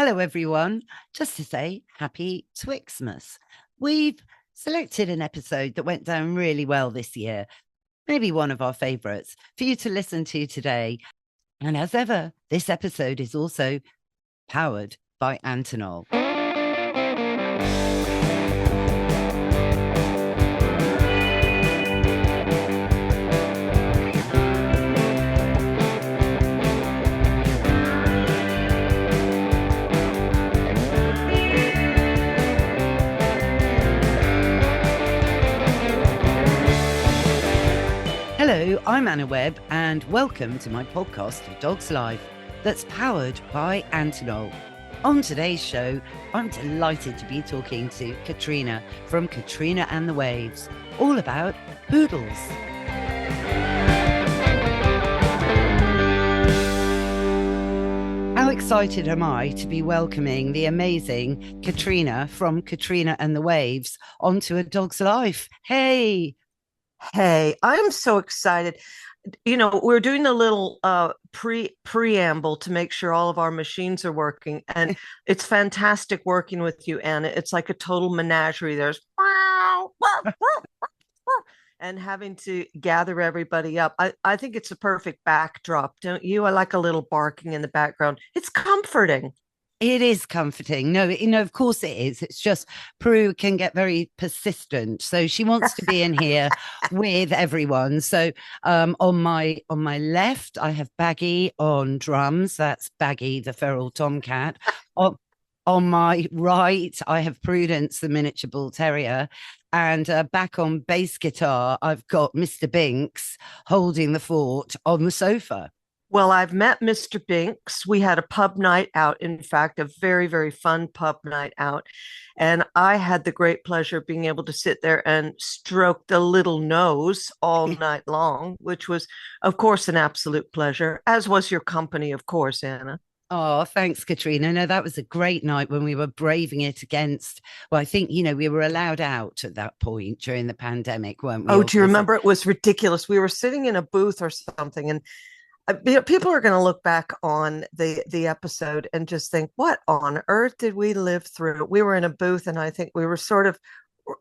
Hello, everyone. Just to say happy Twixmas. We've selected an episode that went down really well this year, maybe one of our favorites, for you to listen to today. And as ever, this episode is also powered by Antonol. Hello, I'm Anna Webb, and welcome to my podcast, A Dog's Life, that's powered by Antonol. On today's show, I'm delighted to be talking to Katrina from Katrina and the Waves, all about poodles. How excited am I to be welcoming the amazing Katrina from Katrina and the Waves onto A Dog's Life. Hey! Hey, I'm so excited. We're doing a little preamble to make sure all of our machines are working. And it's fantastic working with you, Anna. It's like a total menagerie. There's and having to gather everybody up. I think it's a perfect backdrop, don't you? I like a little barking in the background. It's comforting. It is comforting. No, of course it is. It's just Prue can get very persistent. So she wants to be in here with everyone. So on my left, I have Baggy on drums. That's Baggy, the feral tomcat. On my right, I have Prudence, the miniature bull terrier. And back on bass guitar, I've got Mr. Binks holding the fort on the sofa. Well, I've met Mr. Binks. We had a pub night out, in fact, a very, very fun pub night out. And I had the great pleasure of being able to sit there and stroke the little nose all night long, which was, of course, an absolute pleasure, as was your company, of course, Anna. Oh, thanks, Katrina. No, that was a great night when we were braving it against. Well, I think, we were allowed out at that point during the pandemic, weren't we? Oh, do you remember? It was ridiculous. We were sitting in a booth or something, and people are going to look back on the episode and just think, what on earth did we live through? We were in a booth, and I think we were sort of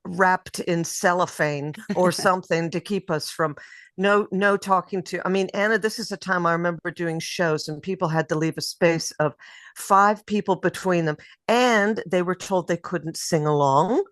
wrapped in cellophane or something to keep us from no talking to. I mean, Anna, this is a time I remember doing shows and people had to leave a space of 5 people between them, and they were told they couldn't sing along.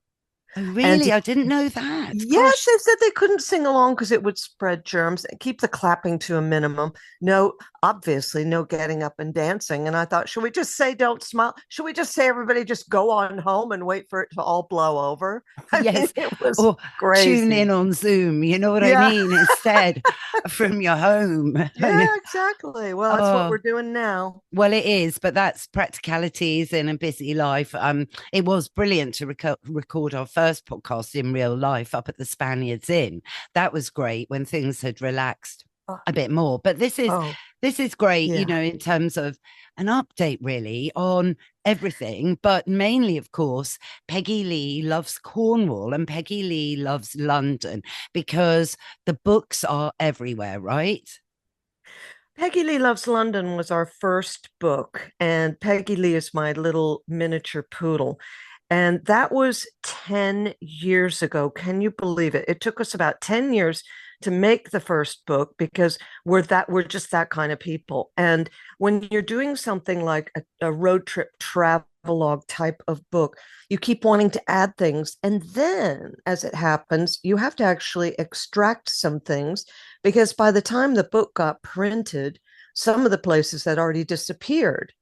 Oh, really? I didn't know that. Yes, they said they couldn't sing along because it would spread germs. Keep the clapping to a minimum. No, obviously, no getting up and dancing. And I thought, should we just say don't smile? Should we just say everybody just go on home and wait for it to all blow over? Yes. It was or crazy. Tune in on Zoom. You know what I mean? Instead, from your home. Yeah, exactly. Well, that's what we're doing now. Well, it is, but that's practicalities in a busy life. It was brilliant to record our first podcast in real life up at the Spaniards Inn. That was great when things had relaxed a bit more. But this is great, yeah. In terms of an update really on everything, but mainly, of course, Peggy Lee loves Cornwall and Peggy Lee loves London because the books are everywhere, right? Peggy Lee Loves London was our first book, and Peggy Lee is my little miniature poodle. And that was 10 years ago. Can you believe it? It took us about 10 years to make the first book because we're just that kind of people. And when you're doing something like a road trip travelogue type of book, you keep wanting to add things. And then as it happens, you have to actually extract some things because by the time the book got printed, some of the places had already disappeared.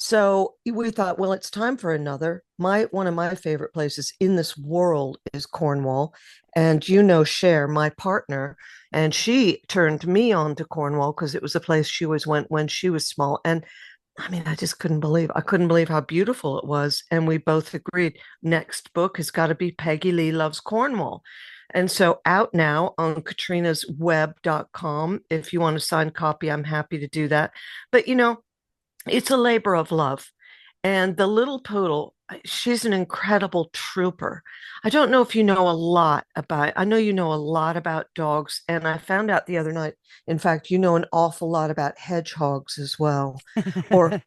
So we thought, well, it's time for another. One of my favorite places in this world is Cornwall. And Cher, my partner, and she turned me on to Cornwall because it was a place she always went when she was small. And I mean, I couldn't believe how beautiful it was. And we both agreed, next book has got to be Peggy Lee Loves Cornwall. And so out now on katrinasweb.com. If you want a signed copy, I'm happy to do that. But it's a labor of love. And the little poodle, she's an incredible trooper. I don't know if you know a lot about, I know you know a lot about dogs. And I found out the other night, in fact, you know an awful lot about hedgehogs as well. Or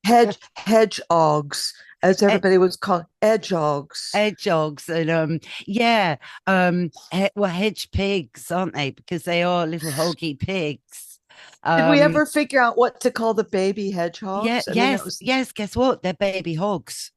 hedgehogs, as everybody was called hedgehogs. Hedgehogs and yeah, well, hedge pigs, aren't they? Because they are little hoggy pigs. Did we Um, ever figure out what to call the baby yeah, hedgehogs? I mean, that yes, was, yes. Guess what? They're baby hogs.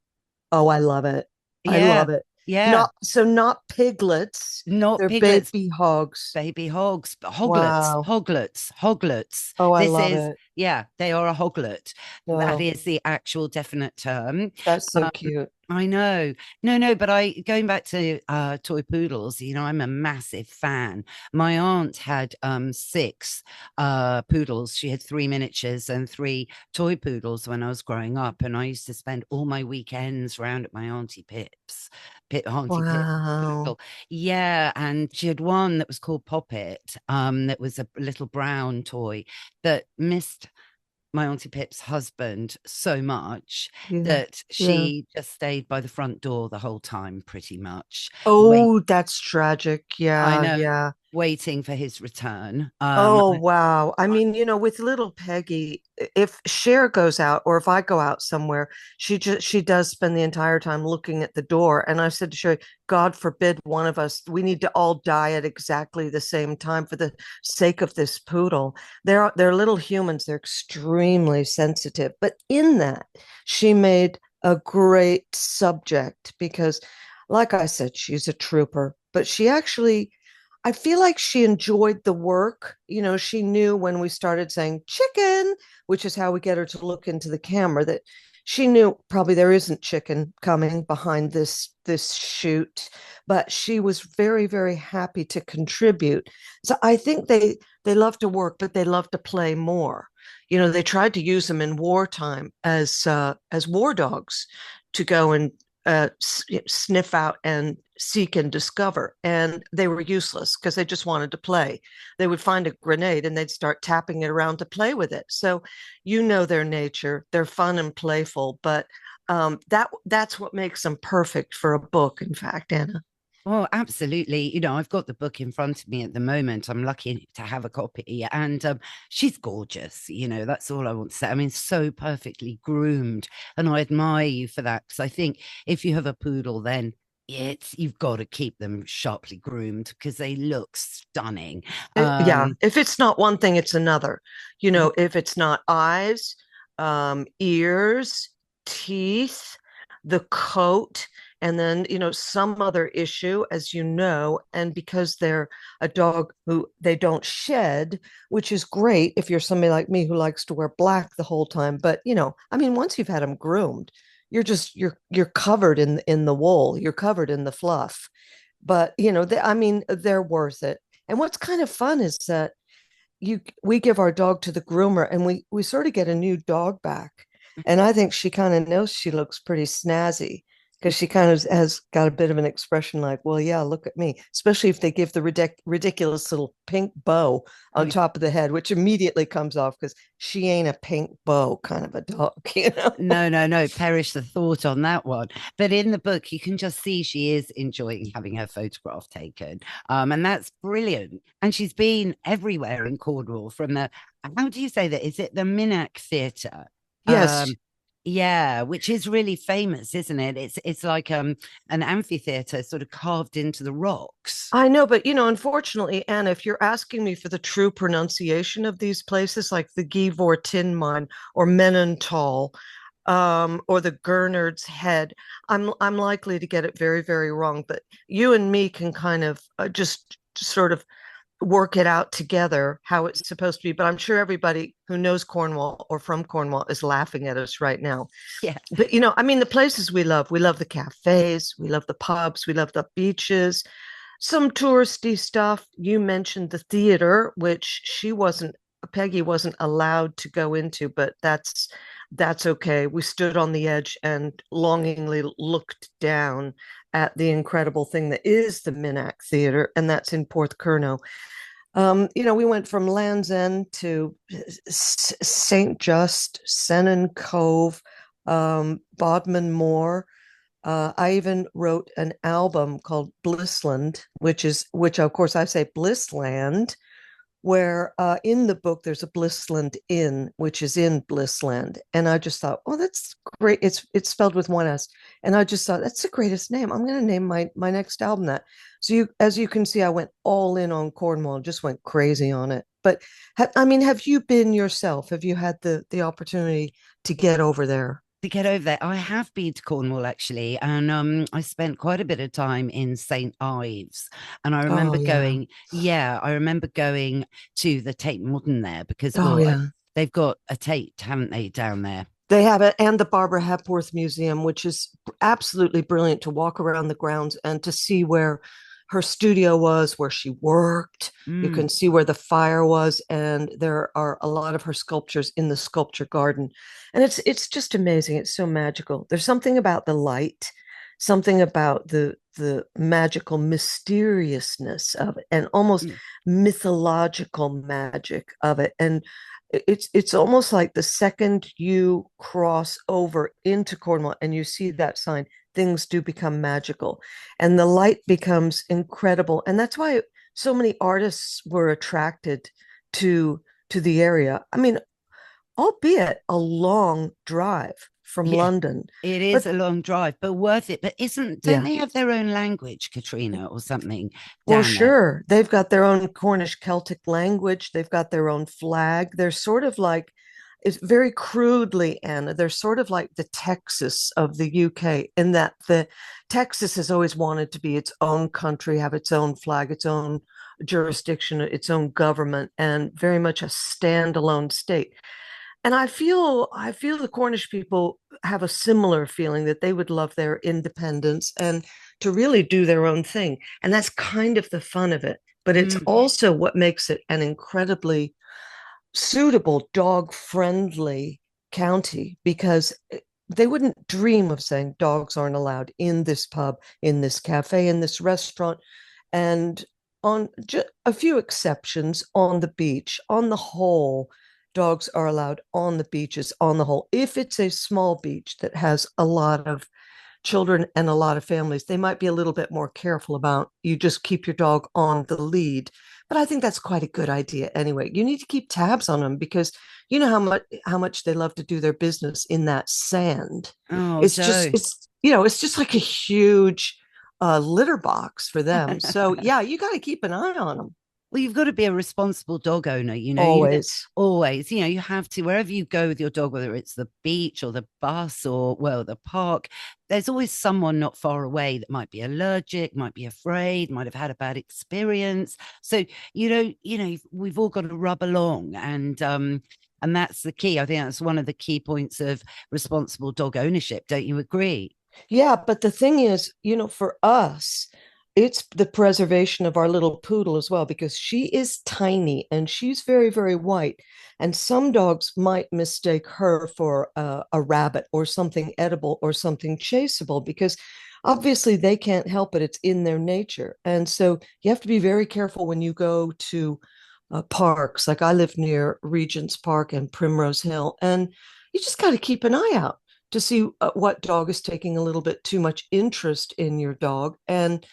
oh, I love it. I Yeah, love it. yeah. Not piglets, Not they're piglets, baby hogs. baby hogs, but hoglets, Wow. hoglets, hoglets. Oh, I This love is, it. yeah, they are a hoglet. That Oh, is the actual definite term. that's so Um, cute. I know. No, no, but I going back to toy poodles, I'm a massive fan. My aunt had six poodles. She had three miniatures and three toy poodles when I was growing up. And I used to spend all my weekends round at my Auntie Pip's Wow. poodle. Yeah, and she had one that was called Poppet, that was a little brown toy that missed my Auntie Pip's husband so much Yeah. that Yeah. she just stayed by the front door the whole time, pretty much. Wait, Oh, that's tragic. I Yeah, know, yeah. waiting for his return. Oh, wow. I mean, with little Peggy, if Cher goes out or if I go out somewhere, she does spend the entire time looking at the door. And I said to Sherry, God forbid one of us, we need to all die at exactly the same time for the sake of this poodle. They're little humans, they're extremely sensitive. But in that, she made a great subject because, like I said, she's a trooper, but she actually I feel like she enjoyed the work. She knew when we started saying chicken, which is how we get her to look into the camera, that she knew probably there isn't chicken coming behind this shoot, but she was very, very happy to contribute. So I think they love to work, but they love to play more. They tried to use them in wartime as war dogs to go and sniff out and seek and discover. And they were useless because they just wanted to play. They would find a grenade and they'd start tapping it around to play with it. So their nature. They're fun and playful, but that's what makes them perfect for a book, in fact, Anna. Oh, absolutely. I've got the book in front of me at the moment. I'm lucky to have a copy, and she's gorgeous. That's all I want to say. I mean, so perfectly groomed, and I admire you for that because I think if you have a poodle, then you've got to keep them sharply groomed because they look stunning. Yeah, Um, if it's not one thing, it's another. If it's not eyes, ears, teeth, the coat, and then, some other issue, as you know, and because they're a dog who they don't shed, which is great if you're somebody like me who likes to wear black the whole time. But, I mean, once you've had them groomed, you're covered in the wool, you're covered in the fluff. But, I mean, they're worth it. And what's kind of fun is that we give our dog to the groomer and we sort of get a new dog back. And I think she kind of knows she looks pretty snazzy because she kind of has got a bit of an expression like, well, yeah, look at me, especially if they give the ridiculous little pink bow on top of the head, which immediately comes off because she ain't a pink bow kind of a dog, No, no, no, perish the thought on that one. But in the book, you can just see she is enjoying having her photograph taken. And that's brilliant. And she's been everywhere in Cornwall from how do you say that? Is it the Minack Theatre? Yes, Yeah, which is really famous, isn't it? It's like an amphitheater sort of carved into the rocks. I know, but unfortunately, Anna, if you're asking me for the true pronunciation of these places, like the Givor Tin Mine or Menontal, or the Gurnard's Head, I'm likely to get it very, very wrong. But you and me can kind of just sort of work it out together how it's supposed to be. But I'm sure everybody who knows Cornwall or from Cornwall is laughing at us right now. Yeah. But I mean, the places we love the cafes, we love the pubs, we love the beaches, some touristy stuff. You mentioned the theater, which Peggy wasn't allowed to go into, but that's okay. We stood on the edge and longingly looked down at the incredible thing that is the Minack Theater, and that's in Porthcurno. We went from Land's End to St. Just, Sennin Cove, Bodmin Moor. I even wrote an album called Blissland, which of course I say Blissland, where in the book there's a Blissland Inn, which is in Blissland, and I just thought, oh, that's great. It's spelled with one S, and I just thought that's the greatest name. I'm going to name my next album that. So as you can see, I went all in on Cornwall and just went crazy on it. But I mean, have you been yourself? Have you had the opportunity to get over there? To get over there, I have been to Cornwall actually, and I spent quite a bit of time in St. Ives, and I Oh remember yeah. going, yeah, I remember going to the Tate Modern there because, Oh well, yeah. they've got a Tate, haven't they, down there? They have it, and the Barbara Hepworth Museum, which is absolutely brilliant to walk around the grounds and to see where her studio was, where she worked. You Mm, can see where the fire was, and there are a lot of her sculptures in the sculpture garden. And it's just amazing. It's so magical. There's something about the light, something about the magical mysteriousness of it, and almost mm, mythological magic of it. And it's almost like the second you cross over into Cornwall and you see that sign, things do become magical, and the light becomes incredible. And that's why so many artists were attracted to to the area. I mean, albeit a long drive from yeah, London, it is but a long drive, but worth it. But don't yeah. they have their own language, Katrina, or something Well, down there? sure. They've got their own Cornish Celtic language. They've got their own flag. They're sort of like, it's very crudely, Anna, they're sort of like the Texas of the UK, in that the Texas has always wanted to be its own country, have its own flag, its own jurisdiction, its own government, and very much a standalone state. And I feel the Cornish people have a similar feeling that they would love their independence and to really do their own thing. And that's kind of the fun of it. But it's Mm, also what makes it an incredibly suitable dog friendly county, because they wouldn't dream of saying dogs aren't allowed in this pub, in this cafe, in this restaurant. And on a few exceptions, on the beach, on the whole, dogs are allowed on the beaches, on the whole. If it's a small beach that has a lot of children and a lot of families, they might be a little bit more careful about, you just keep your dog on the lead. But I think that's quite a good idea anyway. You need to keep tabs on them, because you know how much they love to do their business in that sand. oh, It's just Joe. it's just like a huge litter box for them. So yeah, you got to keep an eye on them Well, you've got to be a responsible dog owner. always. Always, you have to, wherever you go with your dog, whether it's the beach or the bus or, well, the park, there's always someone not far away that might be allergic, might be afraid, might have had a bad experience. So, we've all got to rub along, and that's the key. I think that's one of the key points of responsible dog ownership. Don't you agree? Yeah, but the thing is, for us, it's the preservation of our little poodle as well, because she is tiny and she's very, very white. And some dogs might mistake her for a rabbit or something edible or something chaseable, because obviously they can't help it. It's in their nature. And so you have to be very careful when you go to parks. Like I live near Regent's Park and Primrose Hill, and you just got to keep an eye out to see what dog is taking a little bit too much interest in your dog. And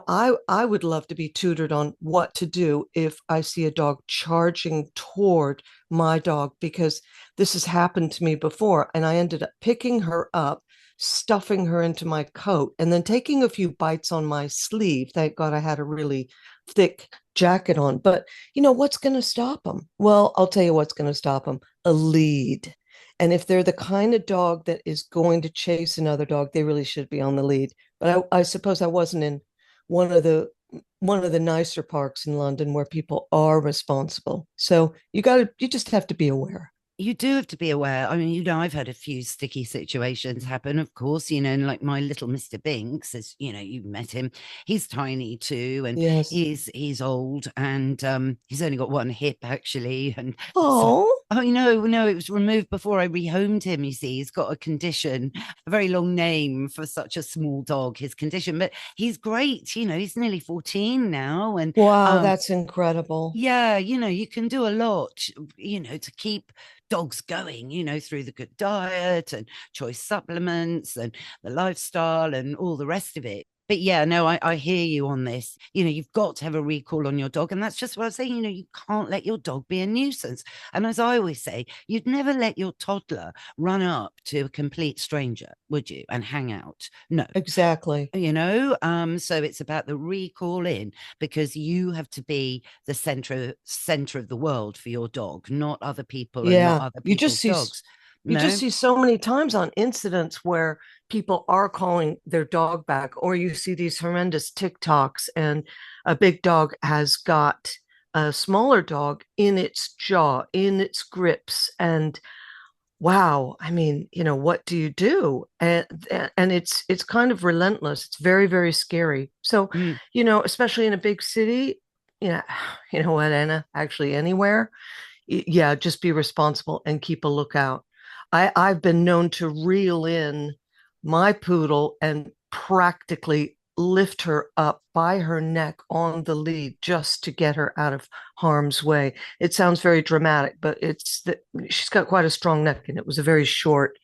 I would love to be tutored on what to do if I see a dog charging toward my dog, because this has happened to me before, and I ended up picking her up, stuffing her into my coat, and then taking a few bites on my sleeve. Thank God I had a really thick jacket on. But what's going to stop them? Well, I'll tell you what's going to stop them: a lead. And if they're the kind of dog that is going to chase another dog, they really should be on the lead. But I suppose I wasn't in one of the one of the nicer parks in London where people are responsible. So you just have to be aware. You do have to be aware. I mean, I've had a few sticky situations happen, of course, and like my little Mr. Binks, as you've met him, he's tiny too, and Yes. he's old, and he's only got one hip actually. And so, Oh, oh, no, it was removed before I rehomed him. You see, he's got a condition, a very long name for such a small dog, his condition, but he's great. He's nearly 14 now. And wow, that's incredible. yeah, you can do a lot, to keep dogs going, through the good diet and choice supplements and the lifestyle and all the rest of it. but yeah, no, I hear you on this. You've got to have a recall on your dog. And that's just what I was saying. You can't let your dog be a nuisance. And as I always say, you'd never let your toddler run up to a complete stranger, would you? And hang out. No. Exactly. So it's about the recall in, because you have to be the center of the world for your dog, not other people and not Yeah. other You just people's see dogs. you just No. see so many times on incidents where people are calling their dog back, or you see these horrendous TikToks and a big dog has got a smaller dog in its jaw, in its grips, and wow, I mean, what do you do? And it's kind of relentless. It's very, very scary. So, Mm. especially in a big city, yeah, you know what, Anna, actually anywhere, yeah, just be responsible and keep a lookout. I've been known to reel in my poodle and practically lift her up by her neck on the lead just to get her out of harm's way. It sounds very dramatic, but it's that she's got quite a strong neck, and it was a very short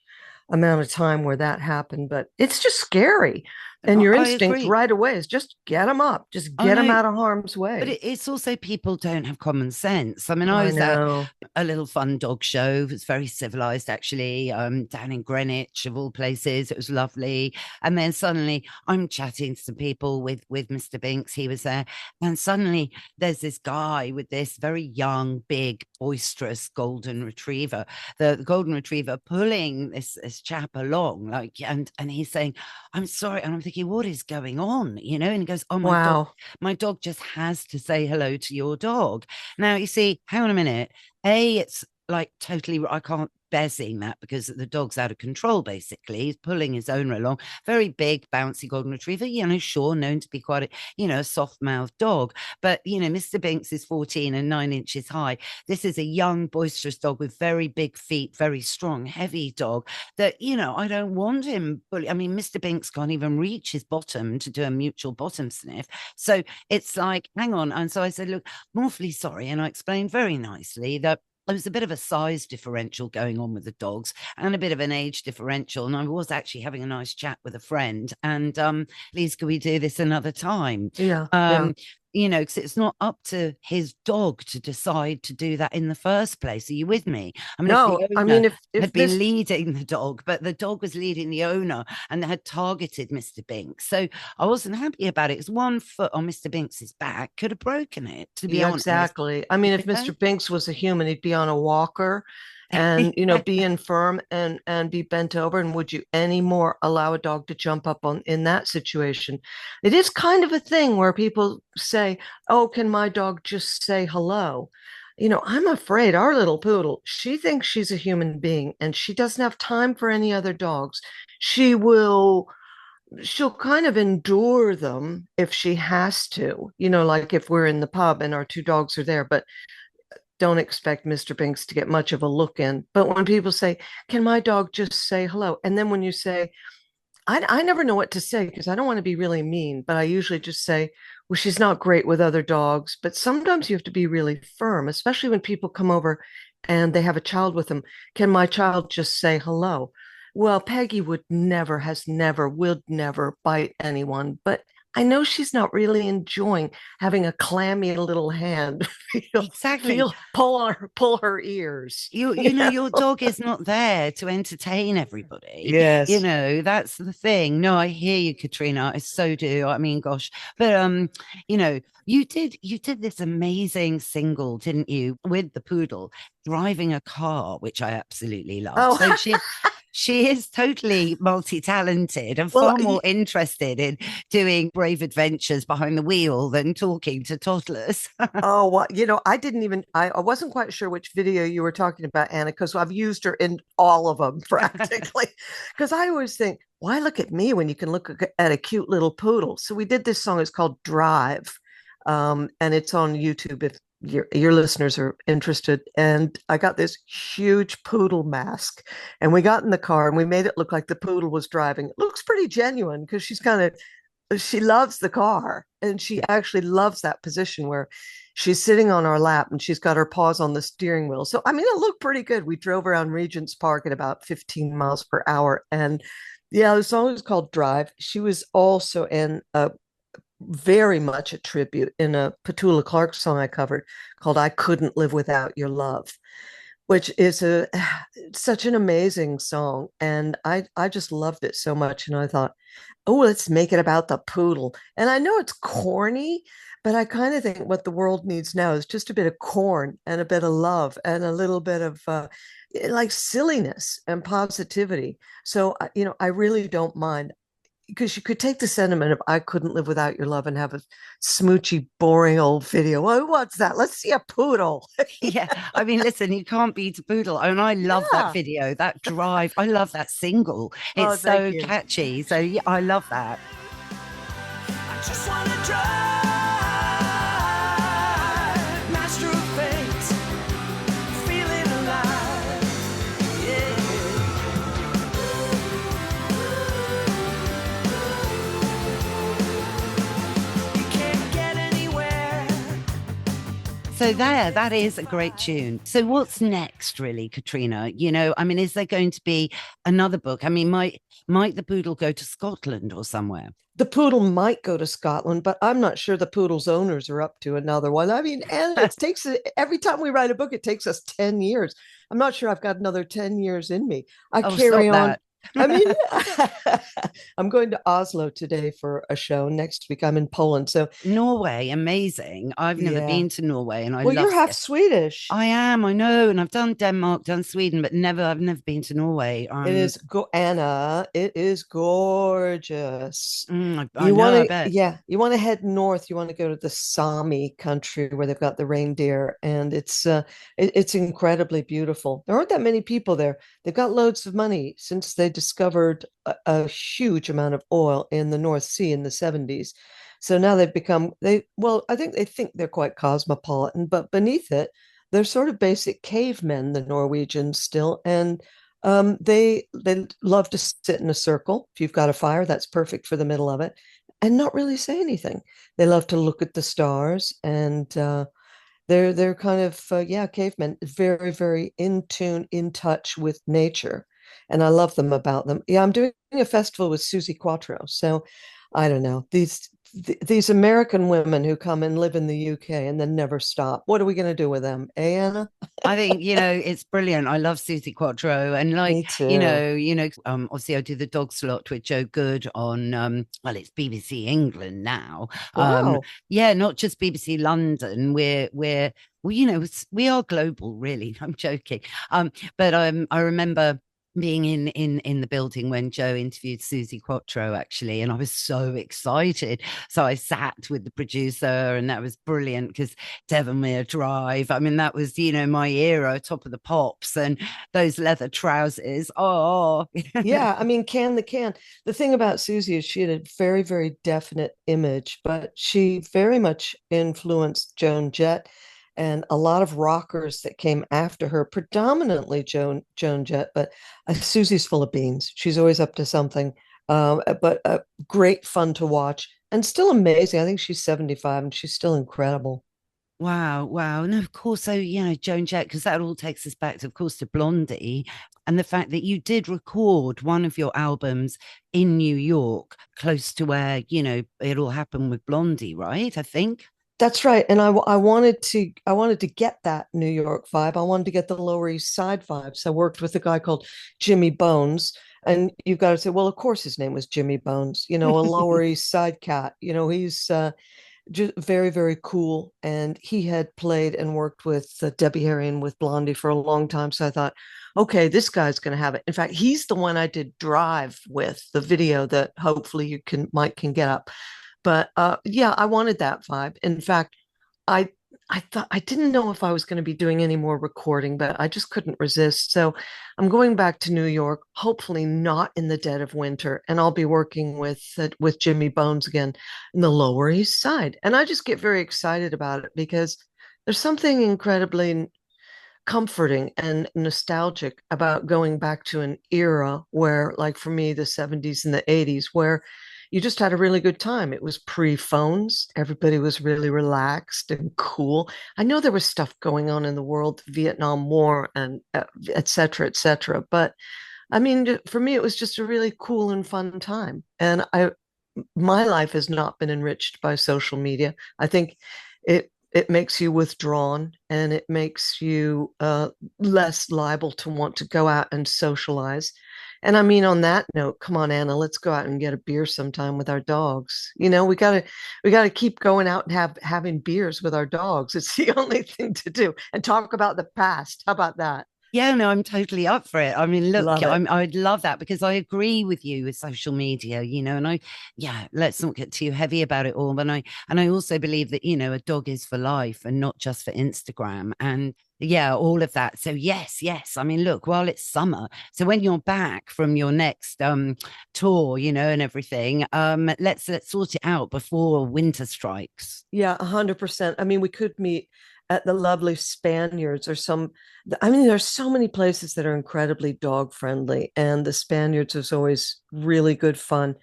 amount of time where that happened, but it's just scary. And your I instinct agree. right away is just get them up, just Oh get them no, out of harm's but way. it's also people don't have common sense. I mean, I I was at know. a little fun dog show. It was very civilized, actually, down in Greenwich, of all places. It was lovely. And then suddenly I'm chatting to some people with Mr. Binks. He was there. And suddenly there's this guy with this very young, big, boisterous golden retriever, the golden retriever pulling this chap along, like, and he's saying, I'm sorry. And I'm thinking, what is going on? And he goes, oh, Wow. my dog just has to say hello to your dog. Now, you see, hang on a minute. It's like totally, I can't bear seeing that, because the dog's out of control, basically. He's pulling his owner along. Very big, bouncy golden retriever, sure, known to be quite a soft-mouthed dog. But, Mr. Binks is 14 and 9 inches high. This is a young, boisterous dog with very big feet, very strong, heavy dog that, I don't want him. I mean, Mr. Binks can't even reach his bottom to do a mutual bottom sniff. So it's like, hang on. And so I said, look, I'm awfully sorry. And I explained very nicely that there was a bit of a size differential going on with the dogs, and a bit of an age differential. And I was actually having a nice chat with a friend. And please, could we do this another time? Yeah. Yeah. Um, because it's not up to his dog to decide to do that in the first place. Are you with me? I mean, if the No, I owner mean, if had been Miss, leading the dog, but the dog was leading the owner and had targeted Mr. Binks. So I wasn't happy about it. It's 1 foot on Mr. Binks's back could have broken it, to be yeah, honest. exactly. I mean, if You know? Mr. Binks was a human, he'd be on a walker and, be infirm and be bent over. And would you any more allow a dog to jump up on in that situation? It is kind of a thing where people say, "Oh, can my dog just say hello?" I'm afraid our little poodle, she thinks she's a human being and she doesn't have time for any other dogs. She'll kind of endure them if she has to, like if we're in the pub and our two dogs are there, but don't expect Mr. Binks to get much of a look in. But when people say, can my dog just say hello? And then when you say, I never know what to say because I don't want to be really mean, but I usually just say, well, she's not great with other dogs. But sometimes you have to be really firm, especially when people come over and they have a child with them. Can my child just say hello? Well, Peggy has never, would never bite anyone, but I know she's not really enjoying having a clammy little hand Exactly. pull her ears. Your dog is not there to entertain everybody. Yes. That's the thing. No, I hear you, Katrina. I so do. I mean, gosh. But you did this amazing single, didn't you, with the poodle driving a car, which I absolutely loved. Oh, So she is totally multi-talented and well, far more interested in doing brave adventures behind the wheel than talking to toddlers. oh, well, I wasn't quite sure which video you were talking about, Anna, because I've used her in all of them practically. Because I always think, why look at me when you can look at a cute little poodle? So we did this song. It's called Drive, and it's on YouTube if your listeners are interested. And I got this huge poodle mask, and we got in the car and we made it look like the poodle was driving. It looks pretty genuine because she loves the car and she actually loves that position where she's sitting on our lap and she's got her paws on the steering wheel. So, I mean, it looked pretty good. We drove around Regent's Park at about 15 miles per hour. And Yeah, the song is called Drive. She was also in a very much a tribute in a Petula Clark song I covered called I Couldn't Live Without Your Love, which is a such an amazing song. And I just loved it so much. And I thought, oh, let's make it about the poodle. And I know it's corny, but I kind of think what the world needs now is just a bit of corn and a bit of love and a little bit of like silliness and positivity. So, I really don't mind because you could take the sentiment of I couldn't live without your love and have a smoochy, boring old video. Oh, what's that? Let's see a poodle. Yeah, I mean, listen, you can't beat a poodle. And I love that Yeah. video, that drive. I love that single. It's Oh, thank so you. catchy. So yeah, I love that. I just wanna drive, master of fate, feeling alive, yeah. You can't get anywhere. So that is a great tune. So what's next, really, Katrina? I mean, is there going to be another book? I mean, might the poodle go to Scotland or somewhere? The poodle might go to Scotland, but I'm not sure the poodle's owners are up to another one. I mean, and it takes every time we write a book, it takes us 10 years. I'm not sure I've got another 10 years in me. I Oh, carry stop on. that. I mean, I'm going to Oslo today for a show. Next week, I'm in Poland. So, Norway, amazing. I've never yeah. been to Norway and I Well, love you're half it. Swedish. I am, I know, and I've done Denmark, done Sweden, but I've never been to Norway. Anna, it is gorgeous. I know, I bet. You want to head north. You want to go to the Sami country where they've got the reindeer, and it's incredibly beautiful. There aren't that many people there. They've got loads of money since they discovered a huge amount of oil in the North Sea in the 70s. So now I think they think they're quite cosmopolitan, but beneath it, they're sort of basic cavemen, the Norwegians still, and they love to sit in a circle. If you've got a fire, that's perfect for the middle of it, and not really say anything. They love to look at the stars, and they're kind of yeah, cavemen, very very in tune, in touch with nature, and I love them about them. Yeah, I'm doing a festival with Susie Quattro, so I don't know these American women who come and live in the UK and then never stop. What are we going to do with them, Anna? I think, it's brilliant. I love Susie Quattro. And Me too. obviously I do the dog slot with Joe Good on well, it's BBC England now. Wow. Yeah, not just BBC London. We're well, we are global, really. I'm joking. But I remember being in the building when Joe interviewed Susie Quattro, actually, and I was so excited. So I sat with the producer, and that was brilliant because Devonmere Drive, I mean, that was my era, Top of the Pops, and those leather trousers. Oh. Yeah, I mean, can. The thing about Susie is she had a very, very definite image, but she very much influenced Joan Jett and a lot of rockers that came after her, predominantly Joan Jett, but Susie's full of beans. She's always up to something. But great fun to watch and still amazing. I think she's 75 and she's still incredible. Wow, wow. No, of course. So, Joan Jett, because that all takes us back, of course, to Blondie and the fact that you did record one of your albums in New York, close to where, it all happened with Blondie, right? I think. That's right. And I wanted to get that New York vibe. I wanted to get the Lower East Side vibe. So I worked with a guy called Jimmy Bones. And you've got to say, well, of course his name was Jimmy Bones, a Lower East Side cat. He's just very, very cool. And he had played and worked with Debbie Harry and with Blondie for a long time. So I thought, okay, this guy's going to have it. In fact, he's the one I did Drive with, the video that hopefully Mike can get up. But yeah, I wanted that vibe. In fact, I I thought I didn't know if I was going to be doing any more recording, but I just couldn't resist. So I'm going back to New York, hopefully not in the dead of winter, and I'll be working with Jimmy Bones again in the Lower East Side. And I just get very excited about it because there's something incredibly comforting and nostalgic about going back to an era where, like for me, the 70s and the 80s, where you just had a really good time. It was pre-phones. Everybody was really relaxed and cool. I know there was stuff going on in the world, Vietnam War and et cetera, but I mean, for me, it was just a really cool and fun time. And my life has not been enriched by social media. I think it makes you withdrawn, and it makes you less liable to want to go out and socialize. And I mean, on that note, come on, Anna, let's go out and get a beer sometime with our dogs. We gotta keep going out and having beers with our dogs. It's the only thing to do, and talk about the past. How about that? Yeah, no, I'm totally up for it. I mean, look, Love it. I'd love that because I agree with you with social media, and yeah, let's not get too heavy about it all. But I also believe that, a dog is for life and not just for Instagram. And yeah, all of that. So yes, yes. I mean, look, while it's summer, so when you're back from your next tour, and everything, let's sort it out before winter strikes. Yeah, 100%. I mean, we could meet at the lovely Spaniards I mean, there's so many places that are incredibly dog friendly, and the Spaniards is always really good fun.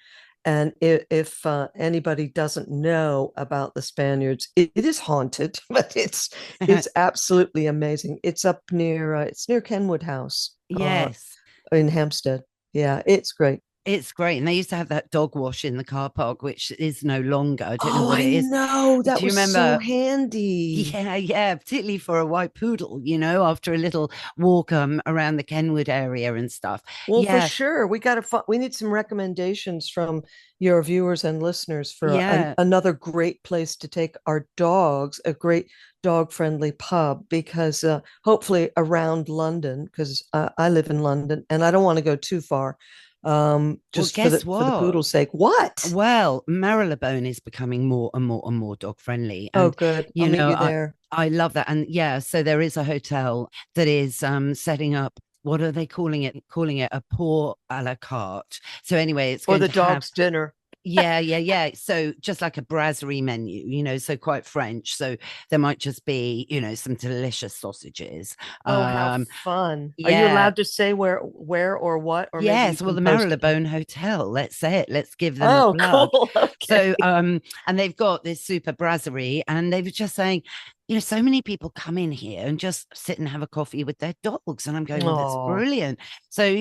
And if anybody doesn't know about the Spaniards, it is haunted, but it's absolutely amazing. It's up near it's near Kenwood House, Yes. in Hampstead. Yeah, it's great. It's great. And they used to have that dog wash in the car park, which is no longer. I don't know what it is. No, that Do you was so remember? handy. Yeah, yeah, particularly for a white poodle, after a little walk around the Kenwood area and stuff. Well, for Yeah, sure. We need some recommendations from your viewers and listeners for yeah. another great place to take our dogs, a great dog-friendly pub, because hopefully around London, because I live in London and I don't want to go too far. Just for Guess the what? poodle's sake. What? Well, Marylebone is becoming more and more and more dog friendly. Oh, And, good. I'll meet you there. I love that. And yeah, so there is a hotel that is setting up. What are they calling it? Calling it a pour a la carte. So anyway, it's Or going the to have dog's dinner. yeah, yeah, yeah. So just like a brasserie menu, so quite French. So there might just be, some delicious sausages. Oh, how fun. Are you Yeah. allowed to say where or what? Or maybe you Yes, well, can the post it. Marylebone Hotel. Let's say it. Let's give them a Oh, plug. cool. Okay. So, and they've got this super brasserie, and they were just saying, so many people come in here and just sit and have a coffee with their dogs. And I'm going, well, that's Aw. brilliant. So,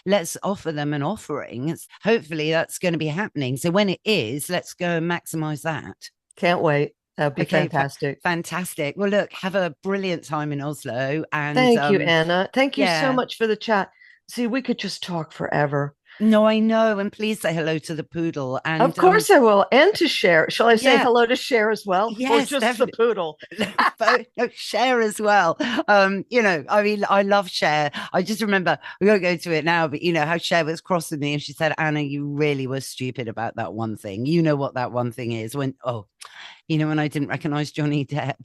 let's offer them an offering. Hopefully that's going to be happening. So when it is, let's go and maximize that. Can't wait. That'd be Okay, fantastic. Fantastic. Well, look, have a brilliant time in Oslo. And Thank you, Anna. Thank you so yeah. much for the chat. See, we could just talk forever. No, I know. And please say hello to the poodle. And Of course I will. And to Cher. Shall I say yeah. hello to Cher as well? Yes, or just definitely. the poodle? No, Cher as well. I mean, I love Cher. I just remember, we won't go to it now, but how Cher was crossing me and she said, Anna, you really were stupid about that one thing. You know what that one thing is when when I didn't recognize Johnny Depp.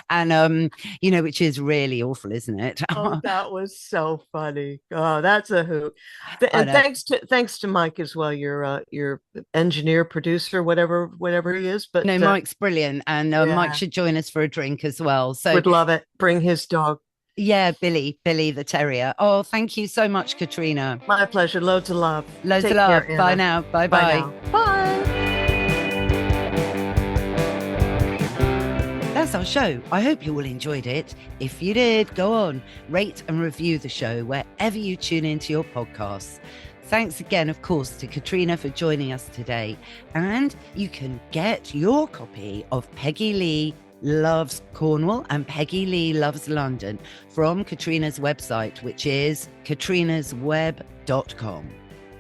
And which is really awful, isn't it? Oh, that was so funny. Oh, that's a hoot. And thanks to Mike as well, your engineer, producer, whatever he is. But no, Mike's brilliant, and yeah. Mike should join us for a drink as well. So would love it. Bring his dog. Yeah, Billy the terrier. Oh, thank you so much, Katrina. My pleasure. Loads of love. Loads of love. Bye now. Bye. Bye. That's our show. I hope you all enjoyed it. If you did, go on, rate and review the show wherever you tune into your podcasts. Thanks again, of course, to Katrina for joining us today. And you can get your copy of Peggy Lee Loves Cornwall and Peggy Lee Loves London from Katrina's website, which is katrinasweb.com.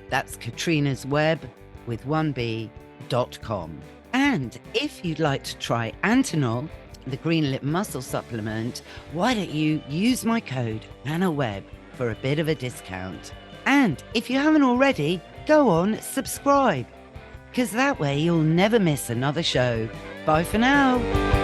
That's katrinasweb with 1b.com. And if you'd like to try Antinol, the Green Lip Muscle Supplement, why don't you use my code AnnaWebb for a bit of a discount? And if you haven't already, go on, subscribe, because that way you'll never miss another show. Bye for now.